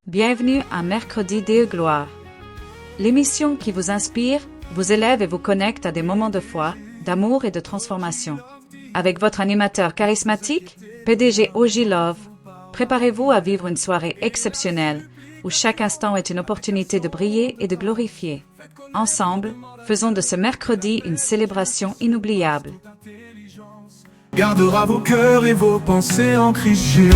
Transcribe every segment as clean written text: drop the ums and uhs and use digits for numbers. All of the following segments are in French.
Bienvenue à Mercredi de gloire. L'émission qui vous inspire, vous élève et vous connecte à des moments de foi, d'amour et de transformation. Avec votre animateur charismatique, PDG OG Love, préparez-vous à vivre une soirée exceptionnelle où chaque instant est une opportunité de briller et de glorifier. Ensemble, faisons de ce mercredi une célébration inoubliable. Gardera vos cœurs et vos pensées en Christ Jésus.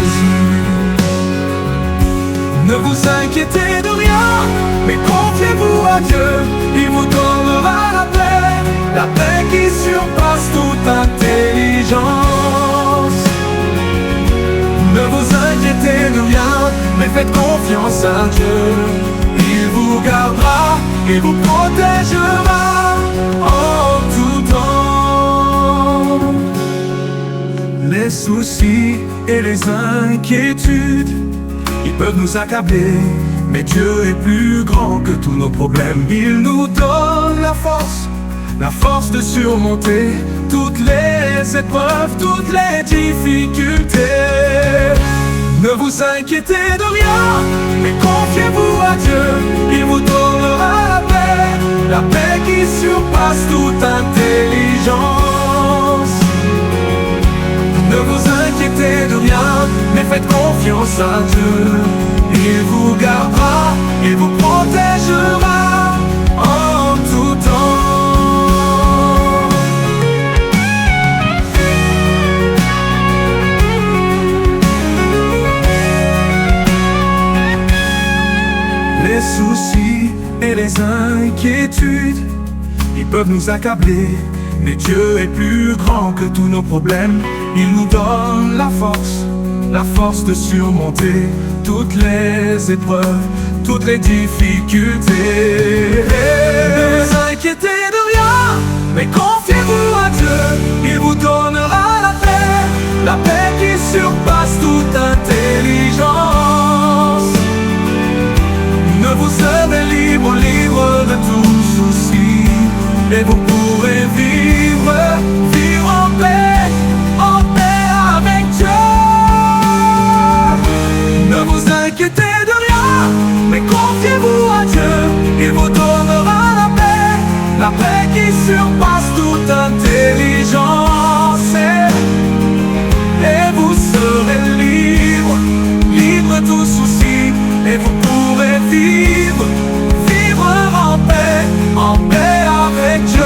Ne vous inquiétez de rien, mais confiez-vous à Dieu, il vous donnera la paix qui surpasse toute intelligence. Ne vous inquiétez de rien, mais faites confiance à Dieu, il vous gardera et vous protégera en tout temps. Les soucis et les inquiétudes, ils peuvent nous accabler, mais Dieu est plus grand que tous nos problèmes. Il nous donne la force de surmonter toutes les épreuves, toutes les difficultés. Ne vous inquiétez de rien, mais confiez-vous à Dieu, il vous donnera la paix qui surpasse toute intelligence. Ne vous inquiétez de rien, mais faites confiance à Dieu, il vous gardera et vous protégera en tout temps. Les soucis et les inquiétudes, ils peuvent nous accabler, mais Dieu est plus grand que tous nos problèmes. Il nous donne la force de surmonter toutes les épreuves, toutes les difficultés. Ne vous inquiétez de rien, mais confiez-vous à Dieu, il vous donnera la paix qui surpasse toute intelligence. Ne vous serez libre de tout souci, et vous pourrez vivre en paix avec Dieu. Ne vous inquiétez de rien, mais confiez-vous à Dieu, il vous donnera la paix qui surpasse toute intelligence. Et vous serez libre de tout souci, et vous pourrez vivre en paix avec Dieu.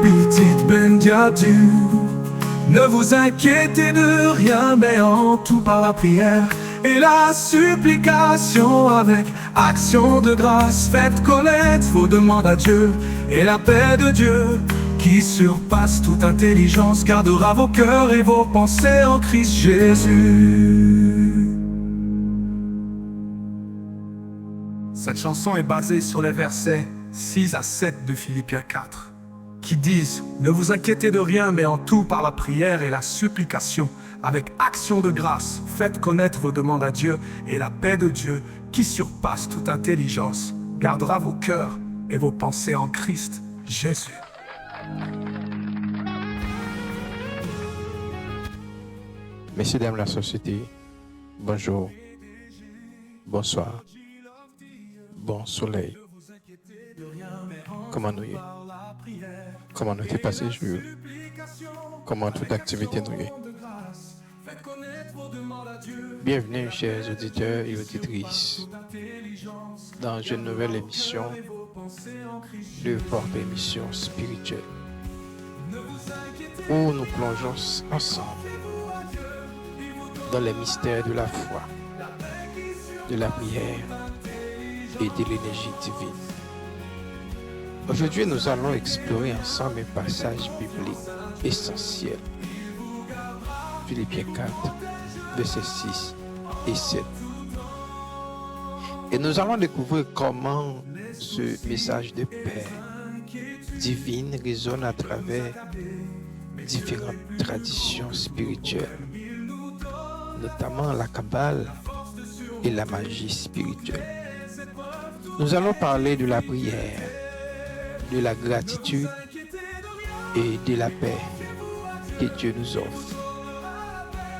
Petite Bendiadu, ne vous inquiétez de rien, mais en tout par la prière et la supplication avec action de grâce, faites connaître vos demandes à Dieu, et la paix de Dieu qui surpasse toute intelligence gardera vos cœurs et vos pensées en Christ Jésus. Cette chanson est basée sur les versets 6 à 7 de Philippiens 4 qui disent: ne vous inquiétez de rien, mais en tout par la prière et la supplication avec action de grâce, faites connaître vos demandes à Dieu, et la paix de Dieu qui surpasse toute intelligence gardera vos cœurs et vos pensées en Christ Jésus. Messieurs, dames, la société, bonjour, bonsoir, bon soleil. Comment nous y est? Comment nous t'es passé jour? Comment toute activité nous y est? Bienvenue, chers auditeurs et auditrices, dans une nouvelle émission de votre émission spirituelle, où nous plongeons ensemble dans les mystères de la foi, de la prière et de l'énergie divine. Aujourd'hui, nous allons explorer ensemble un passage biblique essentiel. Philippiens 4, versets 6 et 7. Et nous allons découvrir comment ce message de paix divine résonne à travers différentes traditions spirituelles, notamment la Kabbale et la magie spirituelle. Nous allons parler de la prière, de la gratitude et de la paix que Dieu nous offre.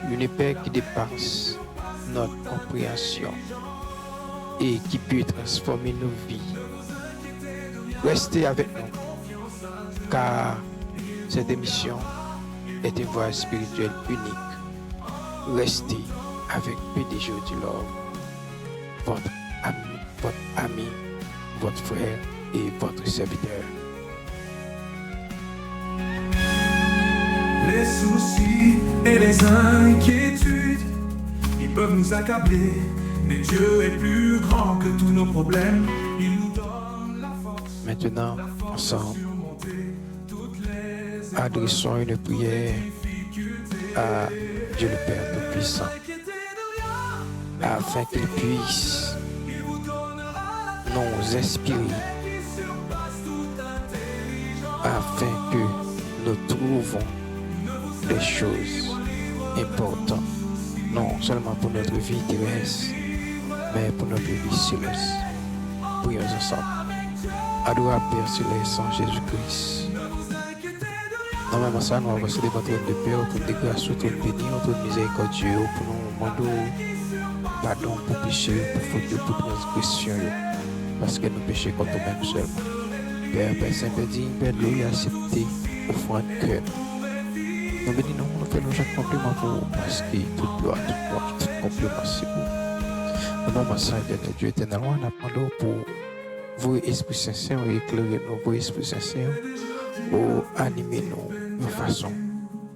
Une paix qui dépasse notre compréhension et qui peut transformer nos vies. Restez avec nous, car cette émission est une voie spirituelle unique. Restez avec PDG du Love, votre ami, votre frère et votre serviteur. Les soucis et les inquiétudes, ils peuvent nous accabler, mais Dieu est plus grand que tous nos problèmes. Il nous donne la force. Maintenant, ensemble, adressons une prière à Dieu le Père Tout-Puissant, afin qu'il puisse nous inspirer, afin que nous trouvons des choses importantes, non seulement pour notre vie terrestre, mais pour notre vie céleste. Prions ensemble. Adorable Père céleste en Jésus-Christ. Normalement, ça, nous avons reçu votre de Père pour des grâces, tout béni, tout miséricordieux, pour nous demander pardon pour péché, pour faute, pour transgression, parce que nous péchons contre nous-mêmes seulement. Père, Père Saint, Père digne, Père de l'eau, accepté, offrande cœur. Nous bénissons, nous faisons chaque compliment pour vous, parce que toute gloire, tout compliment, c'est pour nous. Maman Saint, Dieu éternellement, nous appelons pour vous, Esprit Saint, éclairer nous, vous, Esprit Saint, pour animer nous de façon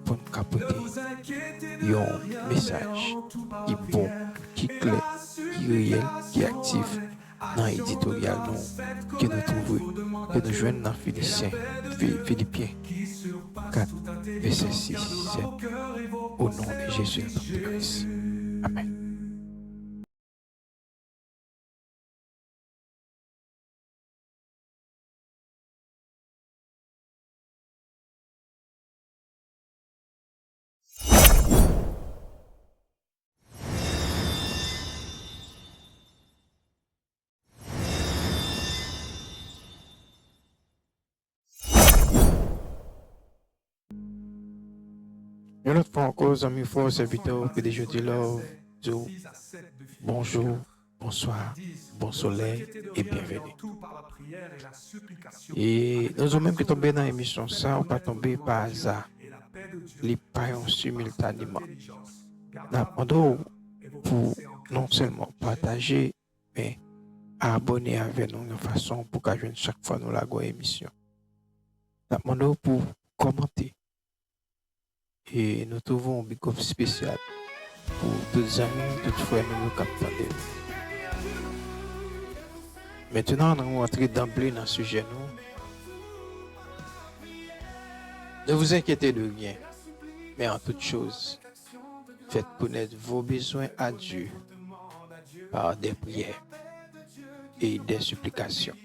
pour nous capoter un message qui est bon, qui est clair, qui est réel, qui est actif dans l'éditorial que nous trouvons, que nous joignons dans Philippiens 4, verset 6, 7, au nom de Jésus notre Christ. Amen. Une autre fois encore, amis forts, serviteurs, que des jeux de l'or, bonjour, bonsoir, bon soleil et bienvenue. Et nous avons même tombé dans l'émission, ça, on pas tombé par hasard. Les paillons simultanément. Nous pour non seulement partager, mais abonner avec nous de façon pour qu'à chaque fois nous la émission. Nous pour commenter. Et nous trouvons un big-up spécial pour tous les amis, toutes les frères nous capteurs. Maintenant, nous allons entrer d'emblée dans le sujet. Ne vous inquiétez de rien, mais en toute chose, faites connaître vos besoins à Dieu par des prières et des supplications,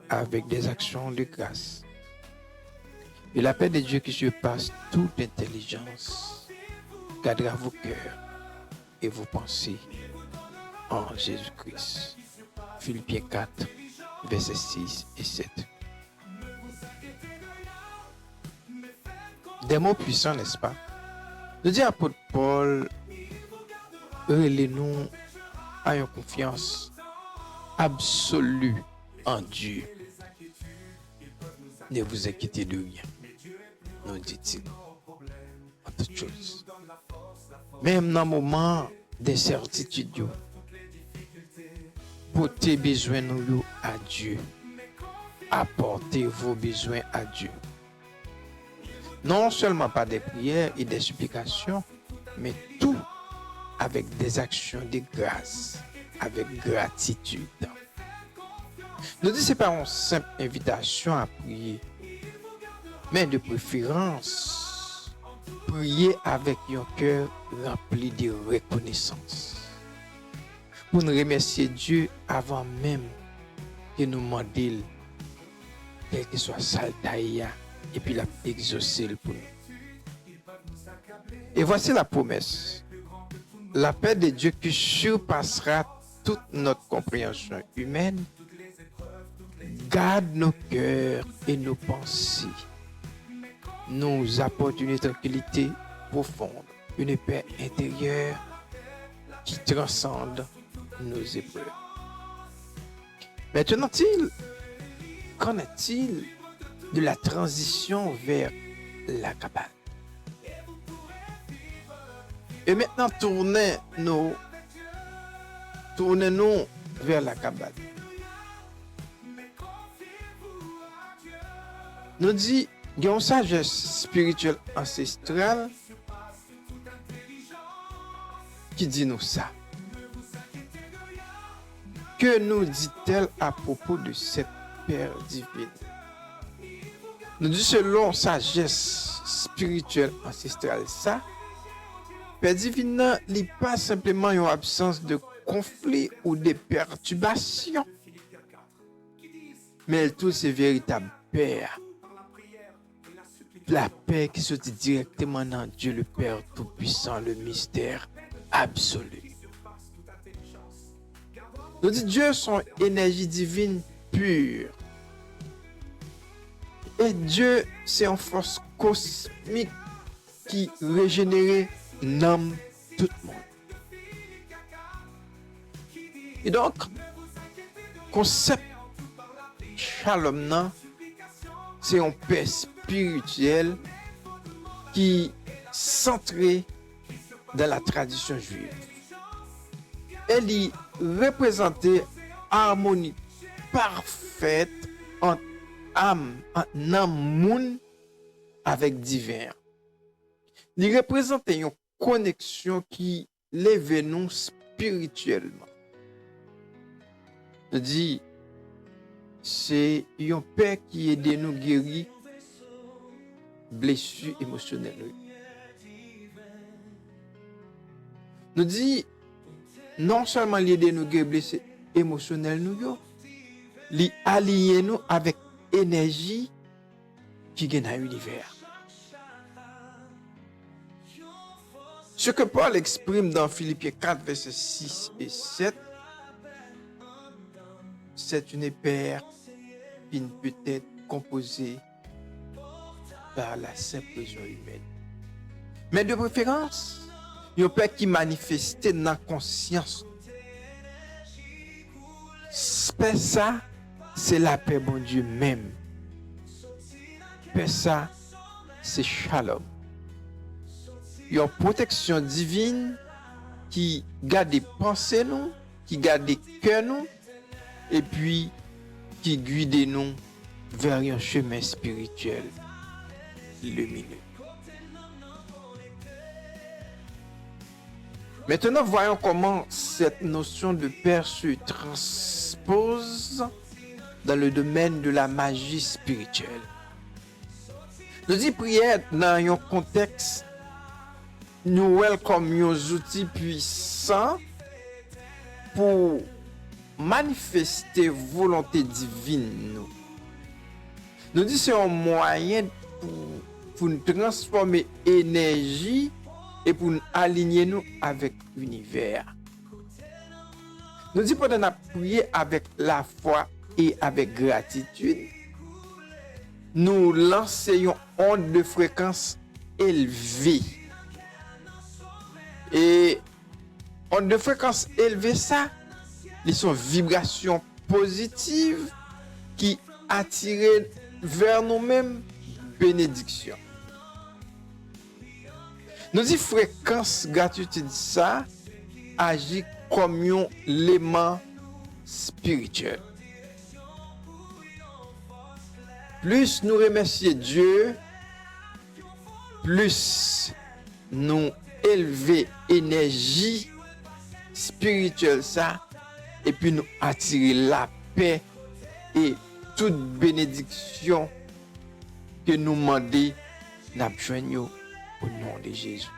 avec des actions de grâce. Et la paix de Dieu qui surpasse toute intelligence gardera vos cœurs et vos pensées en Jésus-Christ. Philippiens 4, versets 6 et 7. Des mots puissants, n'est-ce pas? Le dit apôtre Paul, nous ayons confiance absolue en Dieu. Ne vous inquiétez de rien, nous dit-il, en toute chose. Même dans le moment d'incertitude, portez besoin nous à Dieu. Apportez vos besoins à Dieu. Non seulement par des prières et des supplications, mais tout avec des actions de grâce, avec gratitude. Nous disons, ce n'est pas une simple invitation à prier, mais de préférence, prier avec un cœur rempli de reconnaissance. Pour nous remercier Dieu avant même que nous demandions quel que soit Saltaïa et puis la exaucer pour nous. Et voici la promesse. La paix de Dieu qui surpassera toute notre compréhension humaine garde nos cœurs et nos pensées, nous apporte une tranquillité profonde, une paix intérieure qui transcende nos épreuves. Maintenant, qu'en est-il de la transition vers la cabane? Et maintenant, tournez-nous vers la cabane. Nous dit, il y a une sagesse spirituelle ancestrale qui dit nous ça. Que nous dit-elle à propos de cette Père divine? Nous dit selon sagesse spirituelle ancestrale ça, Père divine n'est pas simplement une absence de conflit ou de perturbation, mais elle tout c'est véritable Père. La paix qui sortit directement dans Dieu le Père Tout-Puissant, le mystère absolu. Nous dit Dieu son énergie divine pure. Et Dieu c'est une force cosmique qui régénère l'âme tout le monde. Et donc, concept shalom nan, c'est une paix spirituelle qui centrée dans la tradition juive. Elle y représentait harmonie parfaite entre âme, en monde avec divin. Il représentait une connexion qui lève nous spirituellement. Je dis, c'est une paix qui aide nous guérir blessures émotionnelles. Nous dit, non seulement l'aider nous guérir blessures émotionnelles, il allie nous avec énergie qui gagne dans l'univers. Ce que Paul exprime dans Philippiens 4, versets 6 et 7, c'est une paix qui ne peut être composée par la simple raison humaine. Mais de préférence, une paix qui manifeste dans la conscience. Paix ça, c'est la paix bon Dieu même. Paix ça, c'est shalom. Une protection divine qui garde les pensées nous, qui garde les cœurs nous, et puis qui guide nous vers un chemin spirituel lumineux. Maintenant, voyons comment cette notion de paix se transpose dans le domaine de la magie spirituelle. Nous dit prière dans un contexte nous comme un outil puissant pour manifester volonté divine. Nous dit c'est un moyen pour nous transformer énergie et pour nous aligner nous avec l'univers. Nous dit pendant nous prier avec la foi et avec gratitude, nous lançons une onde de fréquence élevée. Et onde de fréquence élevée, ça, ils sont vibrations positives qui attirent vers nous-mêmes bénédiction. Nous dit fréquence gratitude, ça agit comme un élément spirituel. Plus nous remercions Dieu, plus nous élever énergie spirituelle ça, et puis nous attirer la paix et toute bénédiction que nous demandons, nous joignons au nom de Jésus.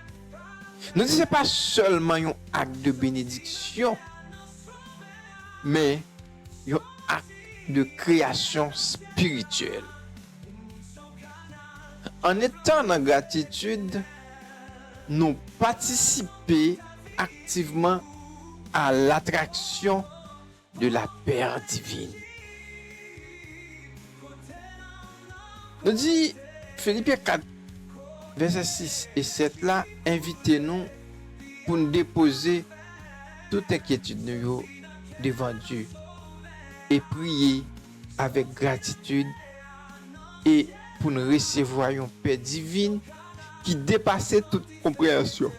Nous disons pas seulement un acte de bénédiction, mais un acte de création spirituelle. En étant dans gratitude, nous participer activement à l'attraction de la paix divine. Nous dit Philippiens 4, verset 6 et 7 là, invitez-nous pour nous déposer toute inquiétude nous devant Dieu et prier avec gratitude et pour nous recevoir une paix divine qui dépassait toute compréhension.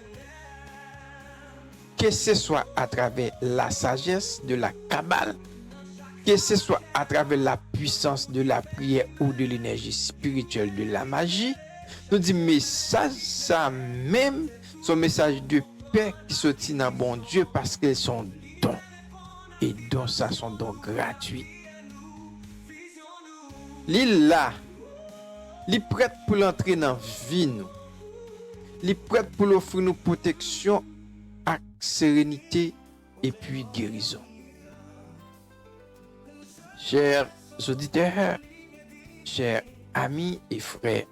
Que ce soit à travers la sagesse de la Kabbale, que ce soit à travers la puissance de la prière ou de l'énergie spirituelle de la magie, nous dit message ça même, son message de paix qui sortit dans bon Dieu parce qu'ils sont dons. Et dons ça sont dons gratuits. L'île là, l'île prête pour l'entrer dans la vie nous. L'île prête pour l'offrir nous protection, avec sérénité et puis guérison. Chers auditeurs, chers amis et frères,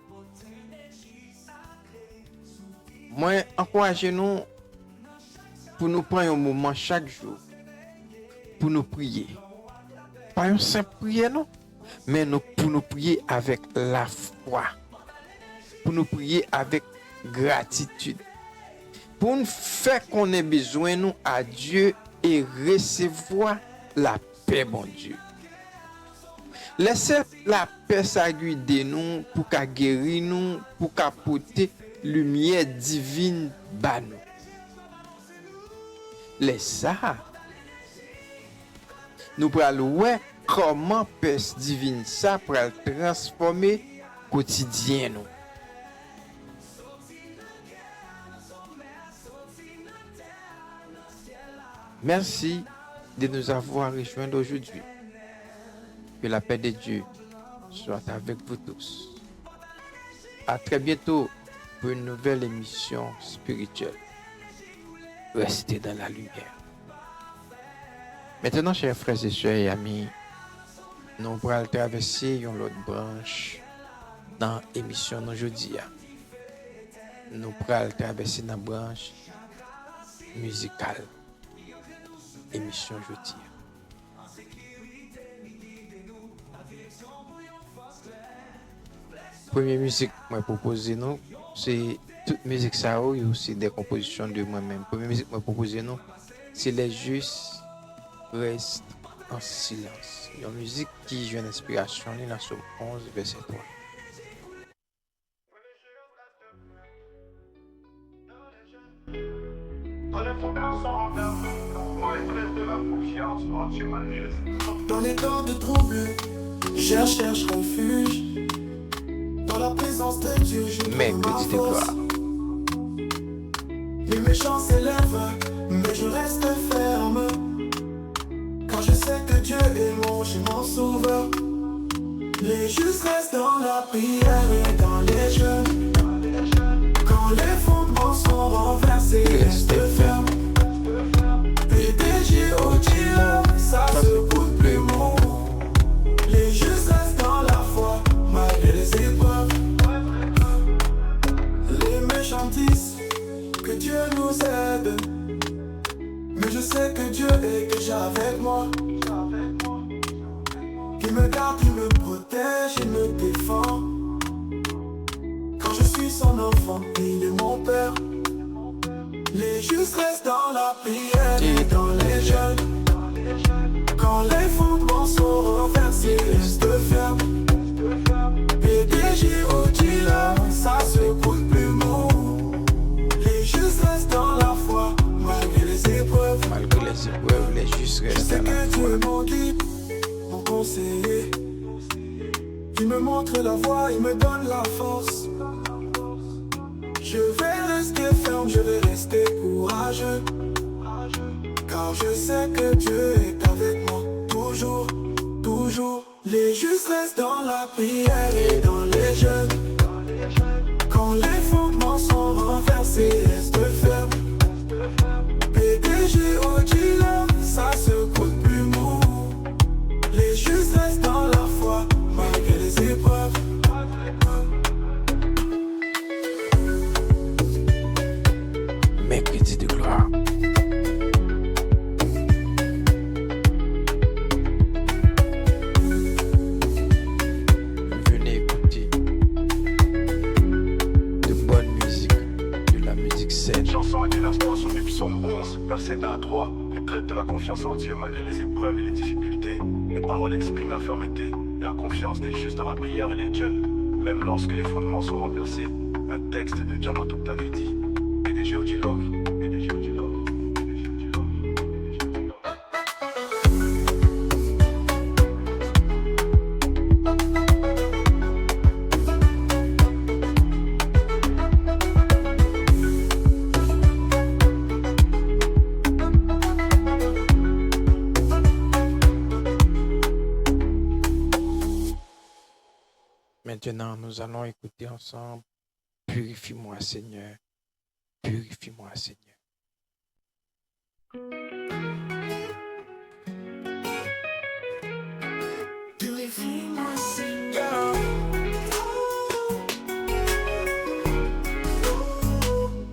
moi, encouragez-nous pour nous prendre un moment chaque jour pour nous prier. Pas une simple prière, non, mais pour nous prier avec la foi, pour nous prier avec gratitude, pour nous faire qu'on ait besoin nous à Dieu et recevoir la paix, bon Dieu. Laissez la paix s'aiguider nous pour qu'à guérir nous, pour qu'à porter lumière divine bas nous. Laissez ça. Nous prenons voir comment paix divine ça pour transformer quotidien nous. Merci de nous avoir rejoints aujourd'hui. Que la paix de Dieu soit avec vous tous. À très bientôt pour une nouvelle émission spirituelle. Restez dans la lumière. Maintenant, chers frères et sœurs et amis, nous allons traverser une autre branche dans l'émission d'aujourd'hui. Nous allons traverser la branche musicale. Émission aujourd'hui. Première musique que je propose nous, c'est toute musique ça ou aussi des compositions de moi-même. Première musique que je propose nous, c'est Les Justes restent en silence. Une musique qui joue une inspiration dans Somme 11 verset 3. Dans les temps de trouble, je cherche refuge. Dans la présence de Dieu, je trouve ma force. Les méchants s'élèvent, mais je reste ferme. Car je sais que Dieu est mon sauveur. Les justes restent dans la prière et dans les jeûnes. Quand les fondements sont renversés, reste ferme. PDG au dealer, ça se coûte plus mou. Les justes restent dans la foi, malgré les épreuves. Les méchants disent que Dieu nous aide, mais je sais que Dieu est déjà avec moi. Il me garde, il me protège, il me défend. Quand je suis son enfant, il est mon père. Les justes restent dans la prière et dans les jeûnes. Quand les fondements sont renversés, reste ferme. PDG au dealer, ça se coûte plus mou. Les justes restent dans la foi, malgré les épreuves. Malgré les épreuves, les justes Je restent sais dans la que foi. Dieu est mon guide, mon conseiller. Il me montre la voie, il me donne la force. Je vais rester ferme, je vais rester courageux. Car je sais que Dieu est avec moi, toujours, toujours. Les justes restent dans la prière et dans les jeûnes. Quand les fondements sont renversés, reste ferme. PDG au dealer, ça se coûte plus mou. Les justes restent dans la foi, malgré les épreuves. Mercredi de gloire. Venez écouter scène. Cette chanson est une inspiration du psaume 11, verset 1 à 3. Elle traite de la confiance en Dieu malgré les épreuves et les difficultés. Les paroles expriment la fermeté et la confiance des justes dans la prière et les dieux, même lorsque les fondements sont renversés. Un texte de Diamant Octavidi et des Géodilov. Et des Géodilov. Maintenant, nous allons écouter ensemble Purifie-moi, Seigneur. Purifie-moi, Seigneur. Purifie-moi, Seigneur.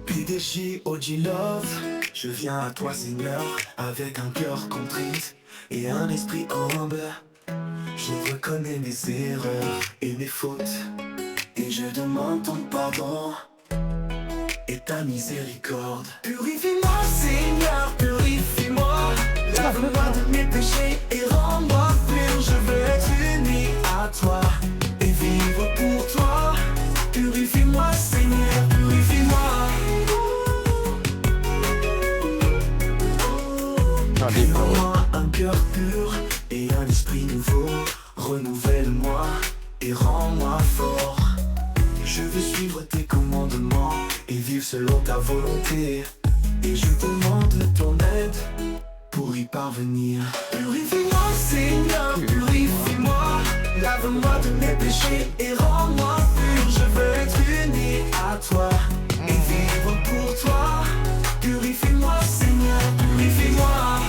PDG OG Love, je viens à toi, Seigneur, avec un cœur contrit et un esprit humble. Je reconnais mes erreurs et mes fautes, et je demande ton pardon et ta miséricorde. Purifie-moi, Seigneur, purifie-moi. Lave-moi de mes péchés et rends-moi pur. Je veux être uni à toi et vivre pour toi. Purifie-moi, Seigneur, purifie-moi. Donne-moi un cœur pur et un esprit nouveau. Renouvelle-moi et rends-moi fort. Je veux suivre tes commandements et vivre selon ta volonté. Et je demande ton aide pour y parvenir. Purifie-moi, Seigneur, purifie-moi. Lave-moi de mes péchés et rends-moi pur. Je veux être uni à toi et vivre pour toi. Purifie-moi, Seigneur, purifie-moi.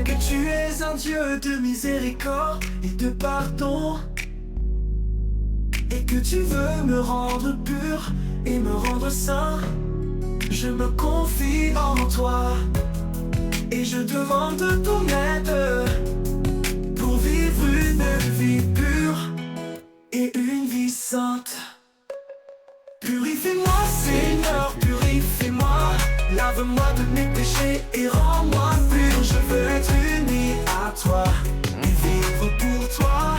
Que tu es un Dieu de miséricorde et de pardon, et que tu veux me rendre pur et me rendre saint. Je me confie en toi et je demande ton aide pour vivre une vie pure et une vie sainte. Purifie-moi, Seigneur, purifie-moi. Lave-moi de mes péchés et rends-moi pur. Je veux être uni à toi et vivre pour toi.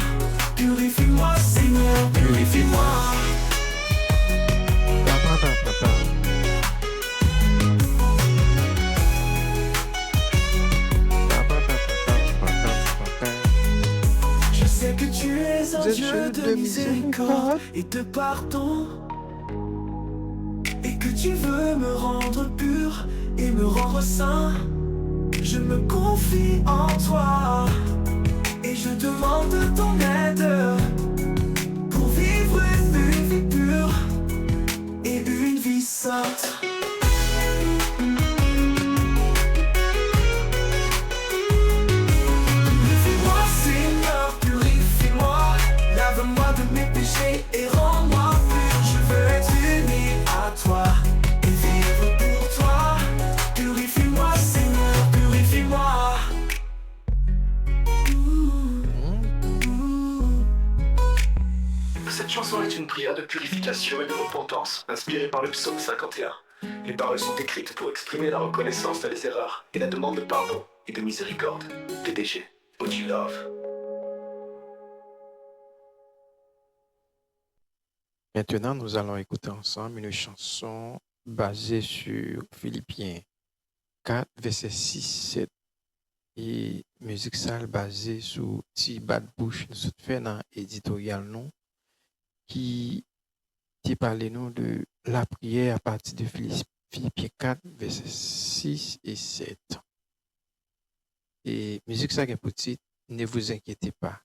Purifie-moi, Seigneur, purifie-moi. Je sais que tu es un Dieu de miséricorde et de pardon, et que tu veux me rendre pur et me rendre saint. Je me confie en toi et je demande ton aide pour vivre une vie pure et une vie sainte. Purifie-moi, Seigneur, purifie-moi. Lave-moi de mes péchés et rends-moi pur. Je veux être uni à toi et vivre pour toi. Purifie-moi, Seigneur, purifie-moi. Cette chanson est une prière de purification et de repentance, inspirée par le psaume 51. Les paroles sont écrites pour exprimer la reconnaissance des erreurs et la demande de pardon et de miséricorde. PDG, OG Love. Maintenant, nous allons écouter ensemble une chanson basée sur Philippiens 4, verset 6-7. Et musique sale basée sur T. Bad Bush, nous sommes fait dans l'éditorial non, qui parle nous de la prière à partir de Philippiens 4, verset 6 et 7. Et musique sale pour titre, ne vous inquiétez pas,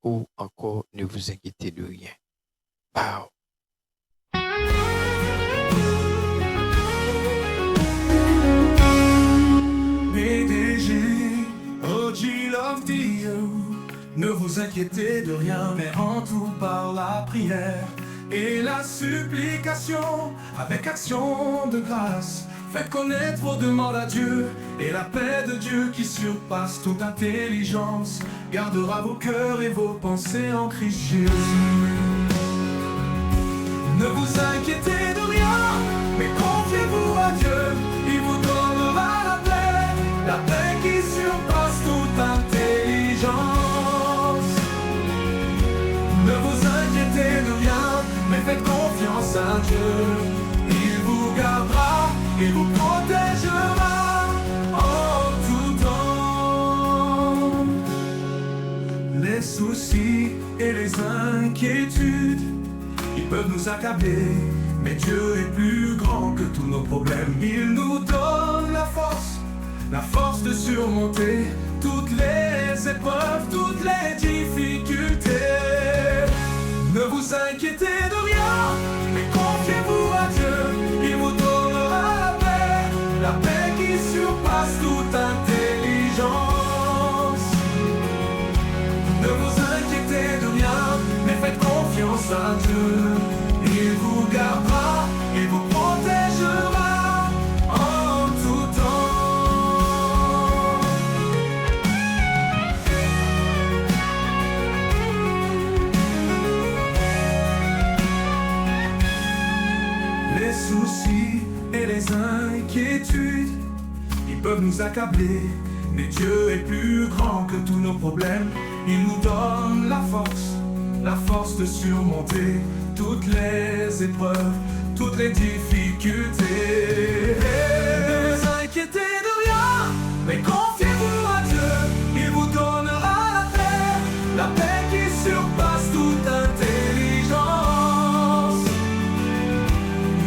ou encore ne vous inquiétez de rien. Wow. PDG, OG Love you. Ne vous inquiétez de rien, mais en tout par la prière et la supplication, avec action de grâce, Faites connaître vos demandes à Dieu, et la paix de Dieu qui surpasse toute intelligence gardera vos cœurs et vos pensées en Christ Jésus. Ne vous inquiétez de rien, mais confiez-vous à Dieu, il vous donnera la paix qui surpasse toute intelligence. Ne vous inquiétez de rien, mais faites confiance à Dieu, il vous gardera, il vous protégera en tout temps. Les soucis et les inquiétudes, ils peuvent nous accabler, mais Dieu est plus grand que tous nos problèmes. Il nous donne la force de surmonter toutes les épreuves, toutes les difficultés. Ne vous inquiétez de rien, mais confiez-vous à Dieu, il vous donnera la paix qui surpasse toute intelligence. Ne vous inquiétez de rien, mais faites confiance à Dieu, il vous gardera, il vous protégera en tout temps. Les soucis et les inquiétudes, ils peuvent nous accabler, mais Dieu est plus grand que tous nos problèmes. Il nous donne la force de surmonter toutes les épreuves, toutes les difficultés. Ne vous inquiétez de rien, mais confiez-vous à Dieu, il vous donnera la paix qui surpasse toute intelligence.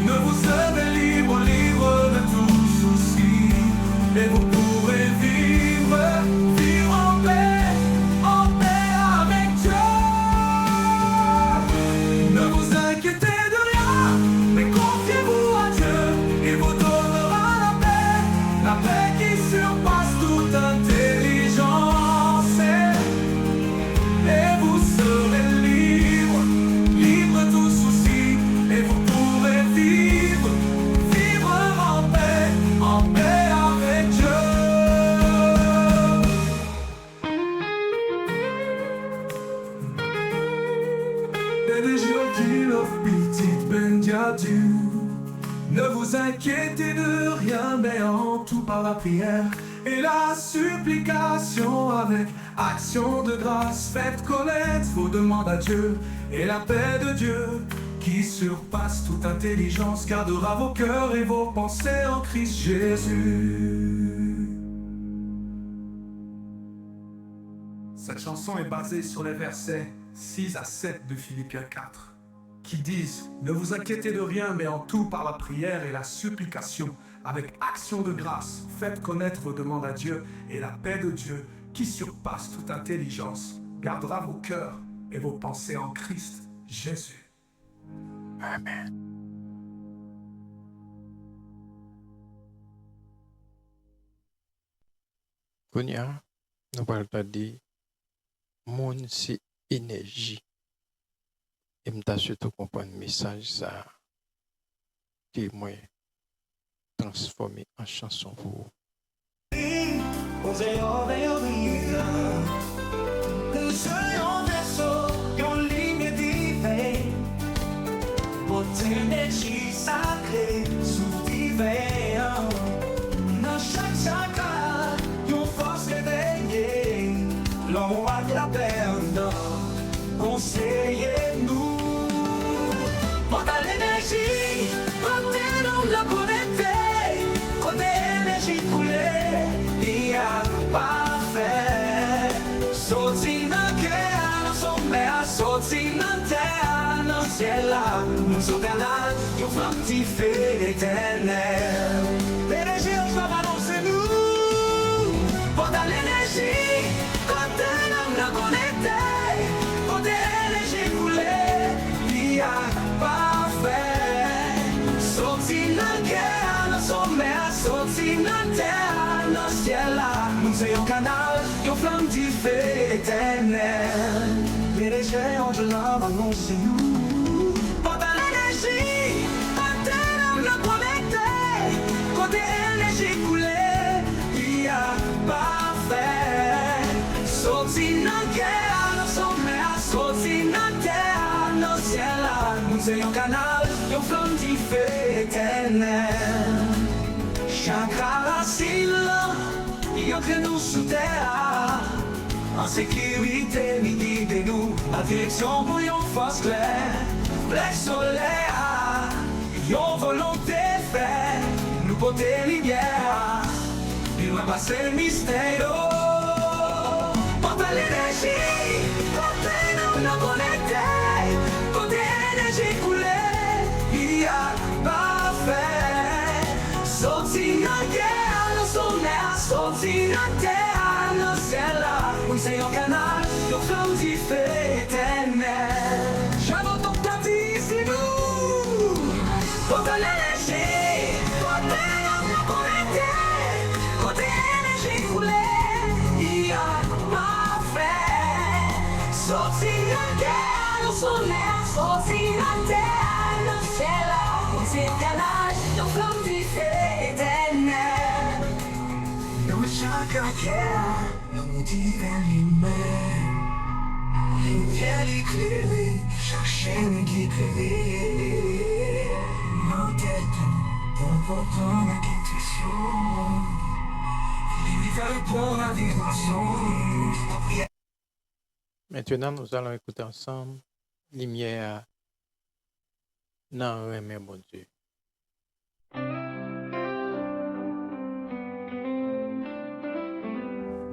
Ne vous servez libre de tout souci, et vous pourrez vivre en paix avec Dieu. Ne vous inquiétez de rien, mais confiez-vous à Dieu, il vous donnera la paix qui surpasse toute intelligence. Et vous serez libre de tout souci, et vous pourrez vivre en paix avec Dieu. Ne vous inquiétez de rien, mais en tout par la prière et la supplication avec action de grâce, faites connaître vos demandes à Dieu, et la paix de Dieu qui surpasse toute intelligence gardera vos cœurs et vos pensées en Christ Jésus. Cette chanson est basée sur les versets 6 à 7 de Philippiens 4, qui disent « Ne vous inquiétez de rien, mais en tout par la prière et la supplication, avec action de grâce, faites connaître vos demandes à Dieu, et la paix de Dieu, qui surpasse toute intelligence, gardera vos cœurs et vos pensées en Christ Jésus. » Amen. Konya, nous parlons de monde, c'est énergie. Et je surtout comprendre le message ça qui moi transformé en chanson pour vous. Énergie sacrée sous divin. Dans chaque chakra, une force réveillée. L'on a de la peine, conseillez-nous. Porte l'énergie, côté la connecter. Côté énergie coulée, il y a parfait. Sauti dans le cœur, sommet à sauter dans la terre, dans le ciel là. Nous sommes canal, nous flamme qui fait l'éternel. L'énergie, on va annoncer nous. Porte l'énergie, côté l'homme la connecté. Côté énergie coulée, il y a parfait. Sorti dans le cœur, nous sommes à sortir dans la terre, dans le ciel là. Nous sommes canal, nous flamme qui fait l'éternel. L'énergie, on va annoncer nous. Côté côté énergie coulée, il y a parfait. Sorti dans guerre, nos sommets, sorti dans terre, nos ciels, nous c'est un canal, un flamme qui fait éternel. Chaque racine, il y a que nous sous terre. En sécurité, ni guidez-nous, la direction pour une force claire. Blec solaire, yon volonté fait, nous porter lumière. Il va passer le mystère. Porte l'énergie, portez-nous nos connectés. Côté énergie coulée, il y a parfait. Sorti dans guerre, nos sommets, sorti dans terre, nos ciels. Oui, c'est un canal, nos flammes qui fait éternel. J'avance ton tapis, c'est nous. Porte l'énergie, portez-nous connectés. Côté énergie coulée, il y a parfait. Sorti dans terre, nos sommets, sorti dans terre, nos ciels. Oui, c'est un canal, nos flammes qui fait éternel. Nous chaque guerre, nous divers l'humain. Lumière éclairée, chaque chaîne qui éclairée. Nos têtes, comportant la intuition. L'univers pour la vibration. Maintenant, nous allons écouter ensemble Lumière dans Remè Bon Dieu.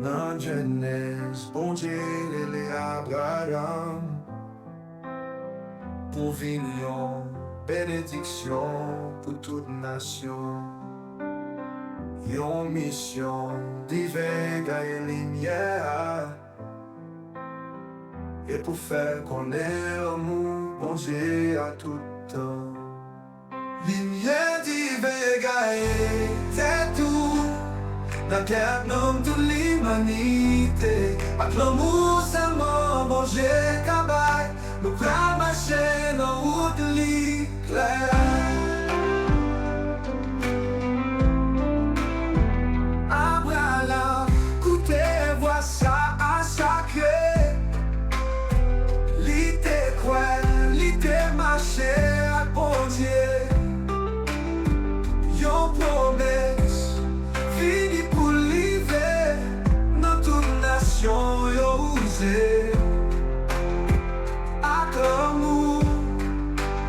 Dans Genèse, bon Dieu, les Abraham, pour vignon, bénédiction pour toute nation. Yon mission, d'éveiller lumière, et pour faire connaître l'amour, bon Dieu à tout temps. Lumière d'éveiller, c'est tout. Dans quel nom de l'humanité, avec l'amour seulement, bon Dieu cabaye, nous prenons marcher dans route l'éclair. Abraham, écoutez, vois ça à sacré. L'ité croix, l'ité marché à bon Dieu. Yon promesse, fini pour l'hiver, dans toute nation yo osé. Avec l'amour,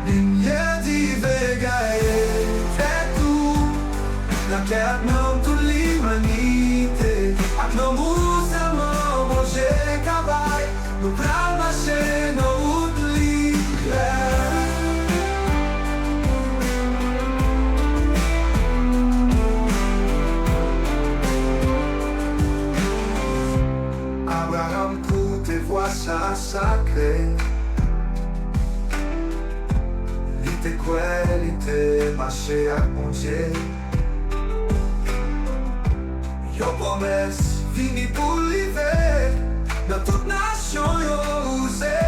lumière d'éveiller, c'est tout. Dans quel nom toute l'humanité, avec l'amour seulement, bon Dieu cabaye, nous prenons marcher dans route l'éclair. Abraham coûte et voit ça sacré. L'ité quoi, l'ité marché à bon Dieu. Yo promesse, fini pour l'hiver, dans toute nation yo osé.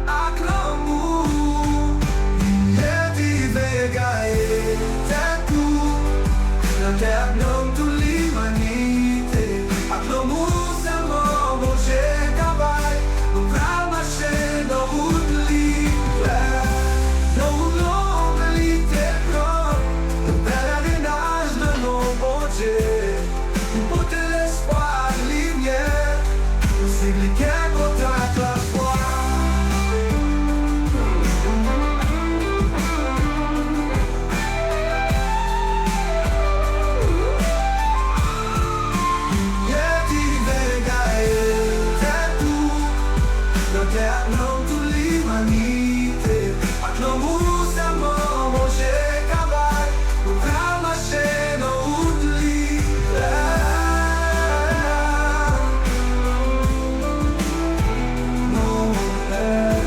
Avec l'amour, lumière d'éveiller, c'est tout. Dans quel nom toute l'humanité, avec l'amour seulement, bon Dieu cabaye, nous prenons marcher dans route l'éclair. Nos longues l'ité prend, le pèlerinage de nos bons Dieu. Nous porter l'espoir, lumière, nous s'égliquer contre la foi. Lumière d'éveiller, c'est tout. Dans quel nom toute l'humanité, avec l'amour seulement, mon Dieu cabaye, nous prenons marcher dans route l'éclair. Nos rêves.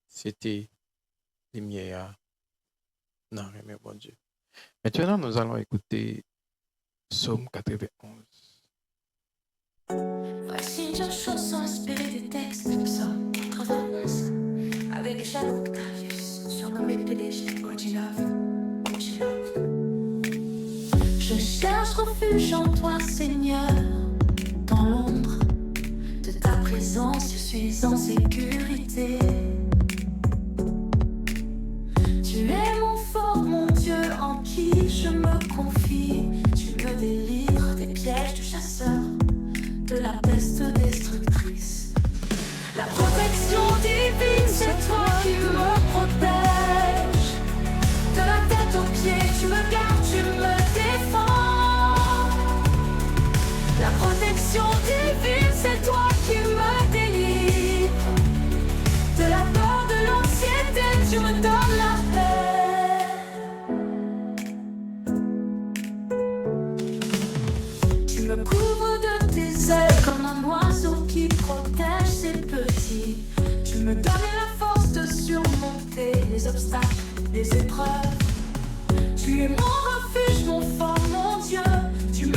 C'était Lumière dans Remè Bon Dieu. Maintenant, nous allons écouter Psaume 91. Voici une chanson inspirée des textes de Psaume 91 avec Jacques Octavius, surnommé PDG Original. Je cherche refuge en toi, Seigneur, dans l'ombre de ta présence, je suis en sécurité. Tu es mon fort, mon Dieu, en qui je me confie. Tu me délivres des pièges du chasseur, de la peste destructrice. La protection divine, c'est toi qui me protège. De la tête aux pieds, tu me gardes, tu me défends. La protection divine, c'est toi qui me délivre. De la peur, de l'anxiété, tu me donnes la paix. Tu me couvres de tes ailes comme un oiseau qui protège ses petits. Tu me donnes la force de surmonter les obstacles, les épreuves. Tu es mon refuge, mon fort, mon Dieu. Tu me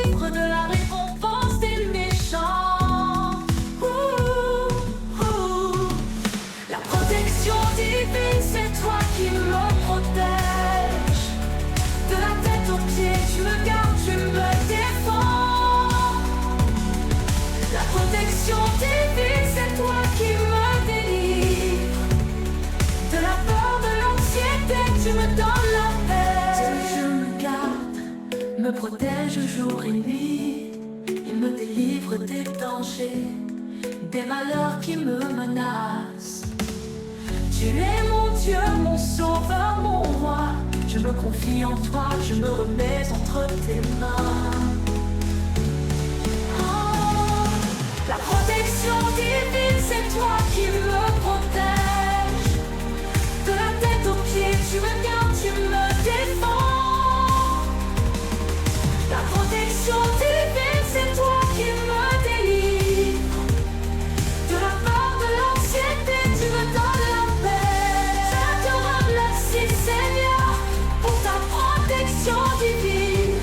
délivres de la récompense des méchants. La protection divine, c'est toi qui me protège. De la tête aux pieds, tu me gardes, tu me défends. La protection divine, c'est toi qui me délivre. De la peur, de l'anxiété, tu me donnes la paix. Dieu me garde, me protège jour et nuit. Il me délivre des dangers, des malheurs qui me menacent. Tu es mon Dieu, mon sauveur, mon roi. Je me confie en toi, je me remets entre tes mains. Oh, la protection divine, c'est toi qui me protège. De la tête aux pieds, tu me gardes, tu me défends. La protection divine, c'est toi qui me délivre. De la peur, de l'anxiété, tu me donnes la paix. Je te remercie, Seigneur, pour ta protection divine.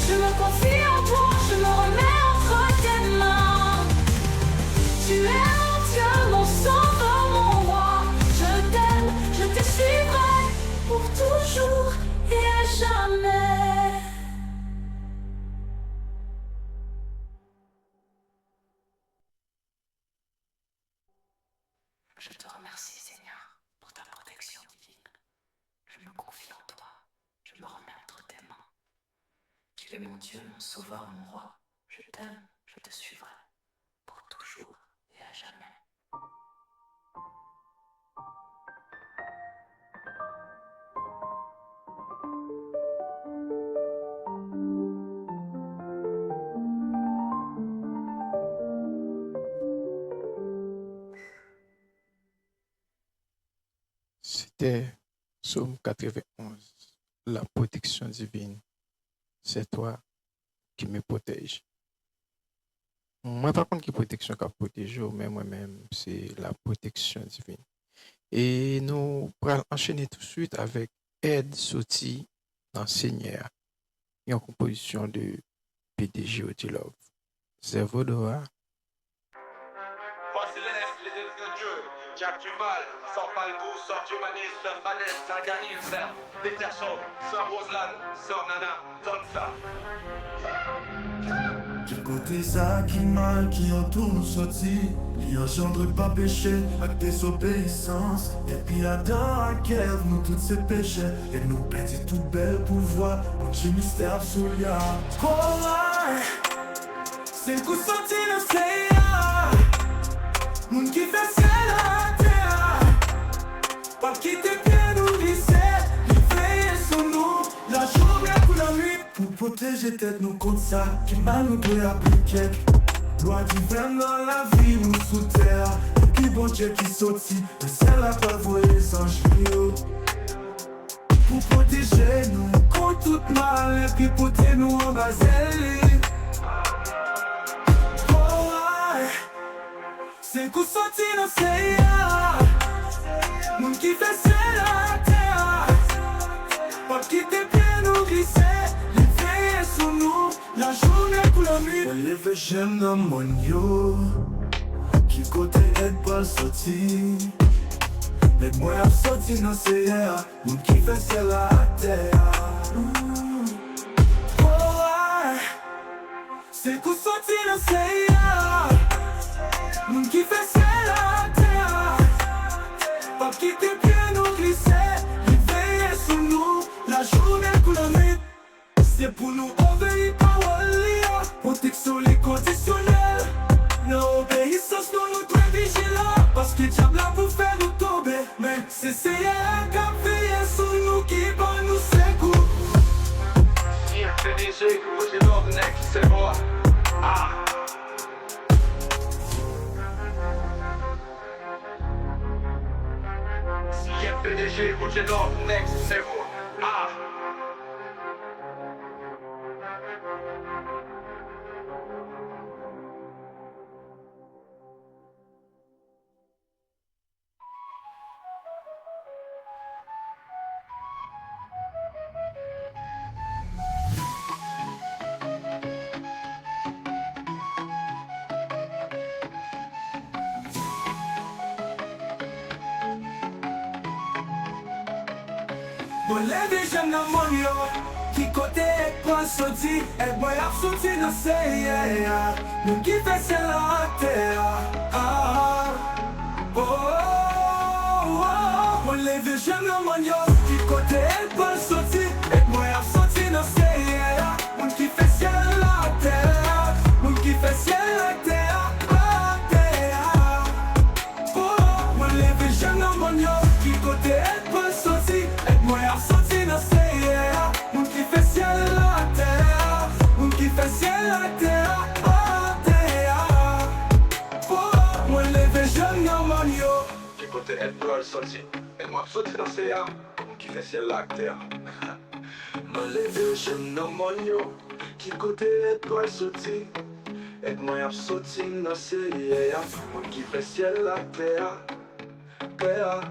Je me confie en toi, je me remets entre tes mains. Tu es mon Dieu, mon sauveur, mon roi. Je t'aime, je te suivrai pour toujours et à jamais. Je te remercie, Seigneur, pour ta protection divine. Je me confie en toi, je me remets entre tes mains. Tu es mon Dieu, mon sauveur, mon roi. Je t'aime, je te suivrai pour toujours et à jamais. C'était Psaume 91. La protection divine, c'est toi qui me protège. Moi, par contre, qui protection qui protège, mais moi-même, c'est la protection divine. Et nous pourrons enchaîner tout de suite avec Aide sortie dans Seigneur, en composition de PDG Otilov. C'est Vodoa. Voici les esprits de Dieu, Jack Duval, sans Palbou, sort humaniste, Vanessa, s'organise, Peter Shaw, sœur Roseland, sœur Nana, donne ça. Du côté ça qui mal, qui entoure sorti, qui engendre pas péché, avec désobéissance. Et puis Adam à Kève, nous tous ces péchés, et nous pétit tout bel pouvoir, mon Dieu mystère sous ya. Oh ouais, c'est le coup sorti de Seigneur, moun qui fait ciel à terre, pas quitter pied nous glisser, il veille sur nous, la journée pour la nuit. Pour protéger tête nous contre ça, qui mal nous doit appliquer. Loi divine dans la vie nous sous terre. Et puis bon Dieu qui sortit, le ciel a pas volé sans cheveux. Pour protéger nous contre tout mal, et puis porter nous en bas. Oh ouais, c'est coup sorti dans Seigneur, moun qui fait ciel à terre, pas quitter pied nous glisser. sous nous, la journée pour la nuit. Levé j'aime dans mon yo, qui côté aide pas le sorti. Aide moi à sortir dans ces airs, moun qui fait ciel à terre. Oh ouais, c'est qu'on sortir dans ces airs, moun qui fait ciel à terre. Pas quitter bien nous glisser, veiller sous nous, la journée pour la nuit. C'est pour nous obéir par Walia, protection les conditionnels. Non obéissance nous nous très vigilants, parce que diable a pour faire nous tomber. Mais c'est un cap veiller sur nous qui va nous secouer. CFPDG, put it on the next, c'est moi. Ah. CFPDG, put it on the next, c'est moi. Ah. Bon levé j'aime dans mon yo, qui côté est pas sorti, et moi à sortir dans ces airs, nous qui fait c'est la terre. Ah, oh, oh, oh. Bon levé j'aime dans mon yo, qui côté est pas sorti, et moi à sortir dans ces airs, nous qui fait c'est la terre, nous qui fait c'est la terre, la terre. Oh, bon levé j'aime dans mon yo, qui côté est pas sorti. Moi à sortir dans ces airs, moun qui fait ciel la terre, moun qui fait ciel la terre, la terre. Oh, moi levé jeune dans mon yo, Qui côté aide pour le sortir, et moi sortir dans ces armes, qui fait ciel la terre. moi levé jeune dans mon yo, qui côté aide pour le sortir, Et moi à sortir dans ces airs, qui fait ciel la terre, terre.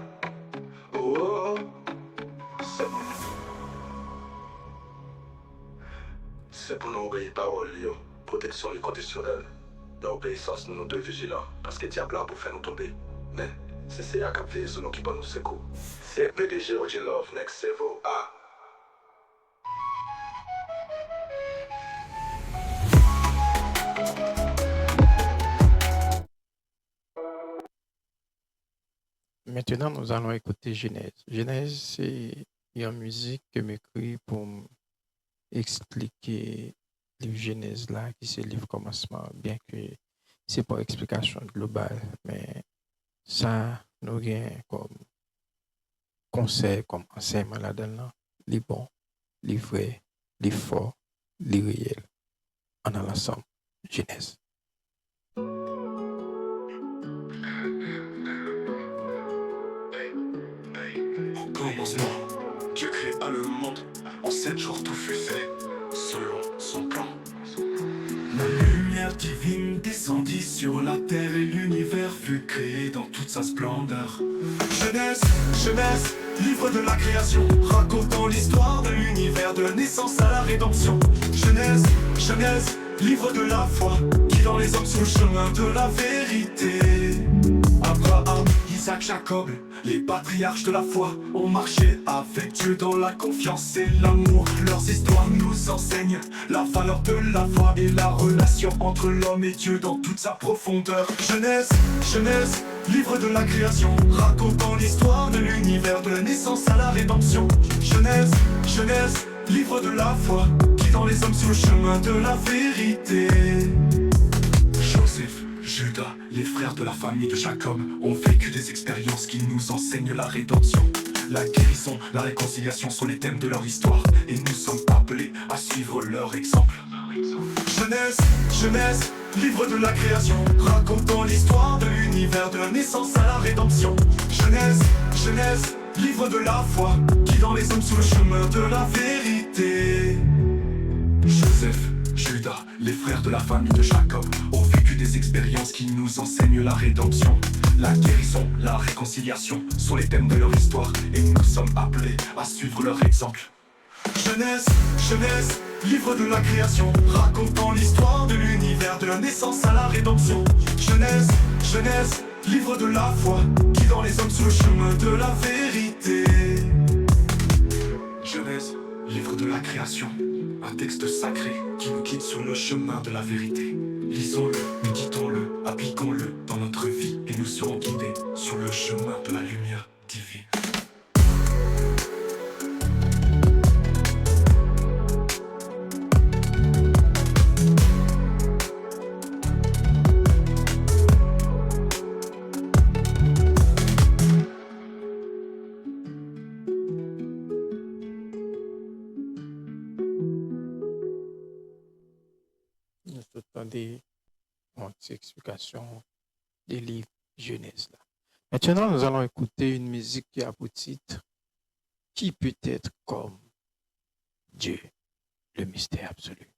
Oh, oh. C'est pour nous obéir parole, yo. Protection inconditionnelle. L'obéissance nous nous devons vigilants, parce que diable a pour faire nous tomber. Mais c'est à capter sur nous qui peut nous secouer. C'est PDG OG Love, next level. Ah. Maintenant, nous allons écouter Genèse. Genèse, c'est une musique que m'écrit pour expliquer le Genèse là, qui c'est le livre commencement, bien que c'est pas explication globale, mais ça nous vient comme conseil, comme enseignement là-dedans, les bons, les vrais, les forts, les réels. On a l'ensemble. Genèse. Au commencement, Dieu créa le monde. En 7 jours tout fut fait, selon son plan. La lumière divine descendit sur la terre et l'univers fut créé dans toute sa splendeur. Genèse, Genèse, livre de la création, racontant l'histoire de l'univers, de la naissance à la rédemption. Genèse, Genèse, livre de la foi, guidant les hommes sur le chemin de la vérité. Abraham, Isaac, Jacob, les patriarches de la foi ont marché avec Dieu dans la confiance et l'amour. Leurs histoires nous enseignent la valeur de la foi et la relation entre l'homme et Dieu dans toute sa profondeur. Genèse, Genèse, livre de la création, racontant l'histoire de l'univers, de la naissance à la rédemption. Genèse, Genèse, livre de la foi, guidant les hommes sur le chemin de la vérité. Joseph, Judas, les frères de la famille de Jacob ont vécu des expériences qui nous enseignent la rédemption. La guérison, la réconciliation sont les thèmes de leur histoire et nous sommes appelés à suivre leur exemple. Genèse, Genèse, livre de la création, racontant l'histoire de l'univers, de la naissance à la rédemption. Genèse, Genèse, livre de la foi, guidant les hommes sur le chemin de la vérité. Joseph, Judas, les frères de la famille de Jacob ont vécu des expériences qui nous enseignent la rédemption. La guérison, la réconciliation sont les thèmes de leur histoire et nous sommes appelés à suivre leur exemple. Genèse, Genèse, livre de la création, racontant l'histoire de l'univers, de la naissance à la rédemption. Genèse, Genèse, livre de la foi, qui dans les hommes sur le chemin de la vérité. Genèse, livre de la création, un texte sacré qui nous guide sur le chemin de la vérité. Lisons-le, méditons-le, appliquons-le dans notre vie et nous serons guidés sur le chemin de la lumière divine. Nous avons des explications des livres Genèse là. Maintenant, nous allons écouter une musique qui a pour titre Qui peut être comme Dieu, le mystère absolu.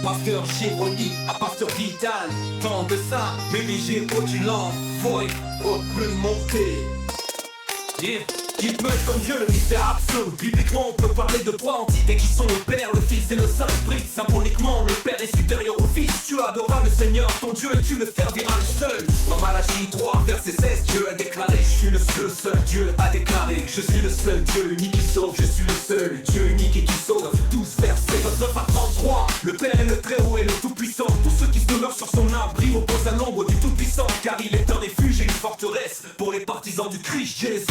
Pasteur Chéroni à Pasteur Vital, tant de ça, bébé j'ai auculant, voix, augmenté. Yeah. Qui peut être comme Dieu, le mystère absolu. Bibliquement on peut parler de trois entités qui sont le Père, le Fils et le Saint-Esprit. Symboliquement le Père est supérieur au Fils. Tu adoreras le Seigneur ton Dieu et tu le serviras le seul. Dans Malachie 3 verset 16, Dieu a déclaré: je suis le seul Dieu a déclaré: je suis le seul Dieu unique qui sauve. Je suis le seul Dieu unique et qui sauve. 12 versets 29 à 33. Le Père est le Très-Haut et le Tout-Puissant. Tous ceux qui se demeurent sur son abri reposent à l'ombre du Tout-Puissant, car il est un refuge et une forteresse pour les partisans du Christ Jésus.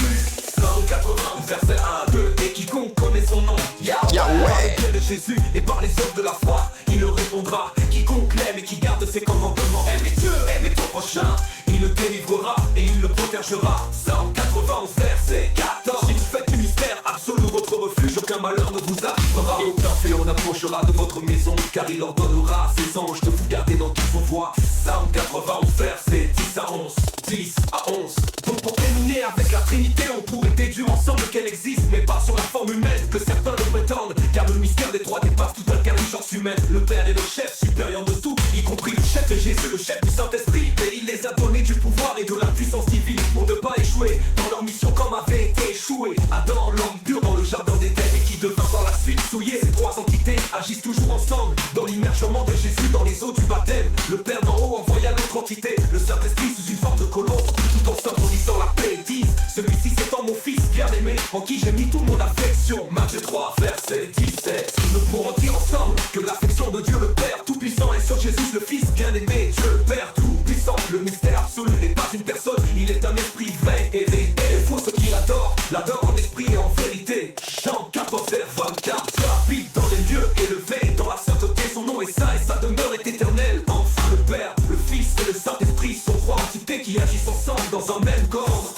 180 verset 1, 2. Et quiconque connaît son nom, Yahweh, par le pied de Jésus et par les œuvres de la foi, il le répondra. Quiconque l'aime et qui garde ses commandements, aime Dieu, aime ton prochain, il le délivrera et il le protégera. 191 verset 14. Si vous faites du mystère absolu votre refuge, aucun malheur ne vous arrivera. Et aucun fléau n'approchera de votre maison, car il ordonnera à ses anges de vous garder dans toutes vos voies. 191 verset 10 à 11. 10 à 11. Donc pour terminer avec la Trinité, on pourrait déduire ensemble qu'elle existe, mais pas sur la forme humaine que certains le prétendent, car le mystère des trois dépasse toute intelligence humaine. Le Père est le chef supérieur de tout, y compris le chef de Jésus, le chef du Saint-Esprit. Et il les a donné du pouvoir et de la puissance divine pour ne pas échouer dans leur mission comme avait été échoué Adam, l'homme pur dans le jardin d'Éden, et qui devint par la suite souillé. Ces trois entités agissent toujours ensemble dans l'immergement de Jésus dans les eaux du baptême. Le Père d'en haut envoya l'autre entité, le Saint-Esprit sous une forme de colombe, tout en symbolisant la paix. 10. Celui-ci c'est mon fils bien-aimé, en qui j'ai mis toute mon affection. Matthieu 3 verset 17. Nous pourrons dire ensemble que l'affection de Dieu le Père Tout-Puissant est sur Jésus le Fils bien-aimé. Dieu le Père Tout-Puissant, le mystère absolu n'est pas une personne, il est un esprit vrai et réel. Il faut ceux qui l'adorent, l'adorent en esprit et en vérité. Jean 14 verset 24. Dieu habite dans les lieux élevés, dans la sainteté, son nom est saint et sa demeure est éternelle. Enfin le Père, le Fils et le Saint-Esprit sont trois entités qui agissent ensemble dans un même corps.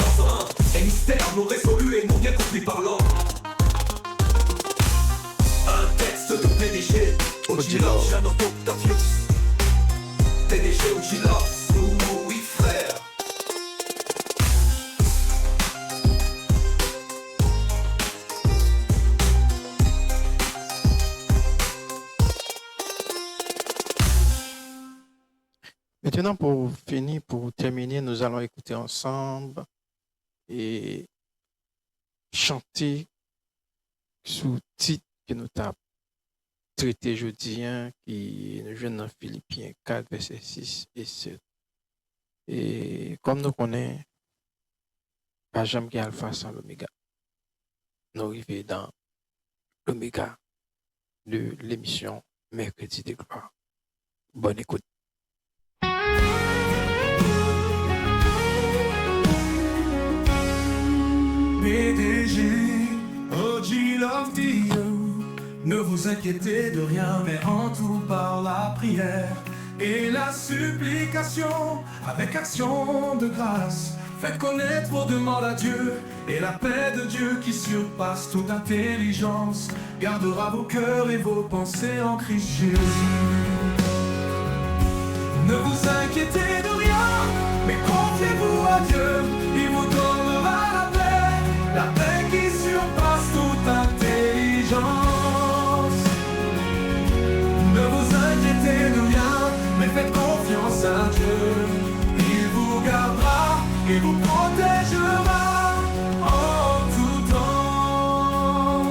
Un mystère non résolu et non bien compris par l'homme. Un texte de PDG Ojilov, Jeannot Octavius. PDG Ojilov, oui frère. Maintenant, pour finir, pour terminer, nous allons écouter ensemble et chanter sous titre que nous avons traité aujourd'hui, qui nous joue dans Philippiens 4, verset 6 et 7. Et comme nous connaissons, pas jamais alpha sans l'oméga. Nous arrivons dans l'oméga de l'émission Mercredi de gloire. Bonne écoute. PDG, Ojilov Dio, ne vous inquiétez de rien, mais en tout par la prière et la supplication, avec action de grâce. Faites connaître vos demandes à Dieu, et la paix de Dieu qui surpasse toute intelligence gardera vos cœurs et vos pensées en Christ Jésus. Ne vous inquiétez de rien, mais confiez-vous à Dieu, il vous donnera la paix qui surpasse toute intelligence. Ne vous inquiétez de rien, mais faites confiance à Dieu, il vous gardera et vous protégera en tout temps.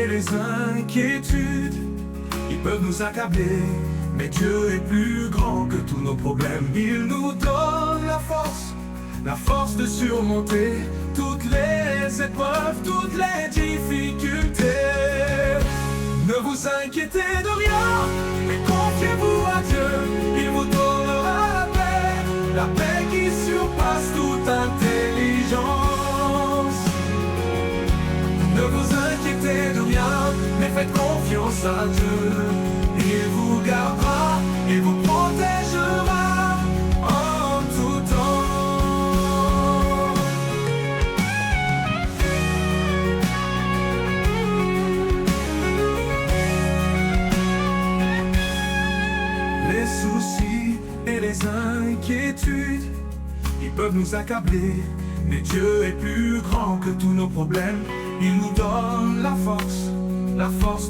et les inquiétudes, ils peuvent nous accabler, mais Dieu est plus grand que tous nos problèmes. Il nous donne la force de surmonter toutes les épreuves, toutes les difficultés. Ne vous inquiétez de rien, mais confiez-vous à Dieu, il vous donnera la paix qui surpasse toute intelligence. Ne vous inquiétez de rien, mais faites confiance à Dieu. Il vous gardera et vous protégera en tout temps. Les soucis et les inquiétudes, ils peuvent nous accabler, mais Dieu est plus grand que tous nos problèmes. Il nous donne la force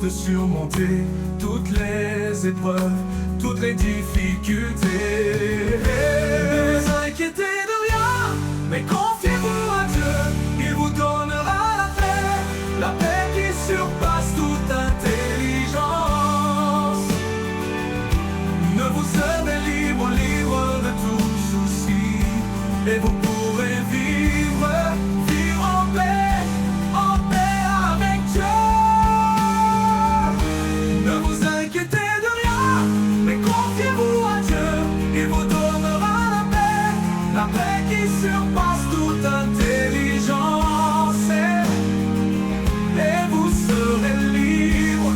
de surmonter toutes les épreuves, toutes les difficultés. Ne vous inquiétez de rien, mais confiez-vous à Dieu, il vous donnera la paix qui surpasse toute intelligence. Ne vous serez libre de tout souci, et vous pourrez vivre en paix avec Dieu. Ne vous inquiétez de rien, mais confiez-vous à Dieu, il vous donnera la paix qui surpasse toute intelligence. Et vous serez libre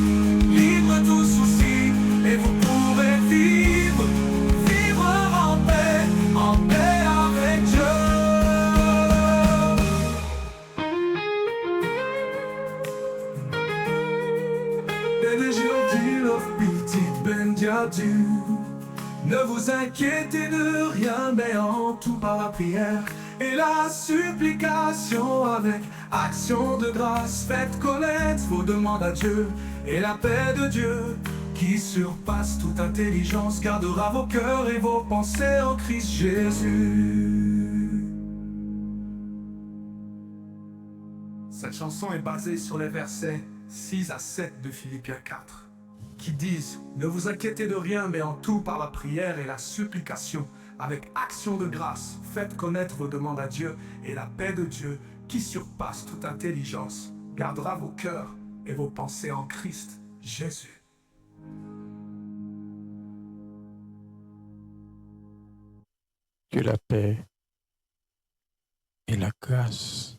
de tout souci, et vous pourrez vivre en paix avec Dieu. Ne vous inquiétez de rien, mais en tout par la prière et la supplication avec action de grâce, faites connaître vos demandes à Dieu, et la paix de Dieu qui surpasse toute intelligence gardera vos cœurs et vos pensées en Christ Jésus. Cette chanson est basée sur les versets 6 à 7 de Philippiens 4. Qui disent « Ne vous inquiétez de rien, mais en tout par la prière et la supplication, avec action de grâce, faites connaître vos demandes à Dieu, et la paix de Dieu, qui surpasse toute intelligence, gardera vos cœurs et vos pensées en Christ Jésus. » Que la paix et la grâce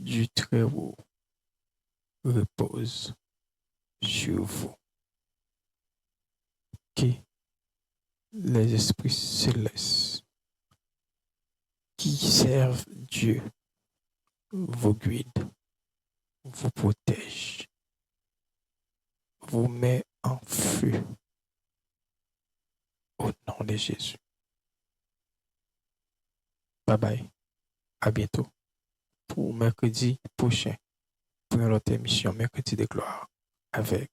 du Très-Haut reposent sur vous. Que les esprits célestes qui servent Dieu vous guident, vous protègent, vous met en feu au nom de Jésus. Bye bye. À bientôt pour mercredi prochain pour notre émission Mercredi de gloire avec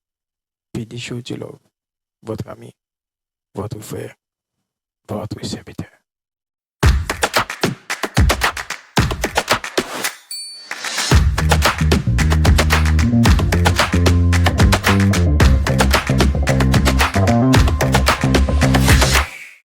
PDG Love, votre ami, votre frère, votre serviteur.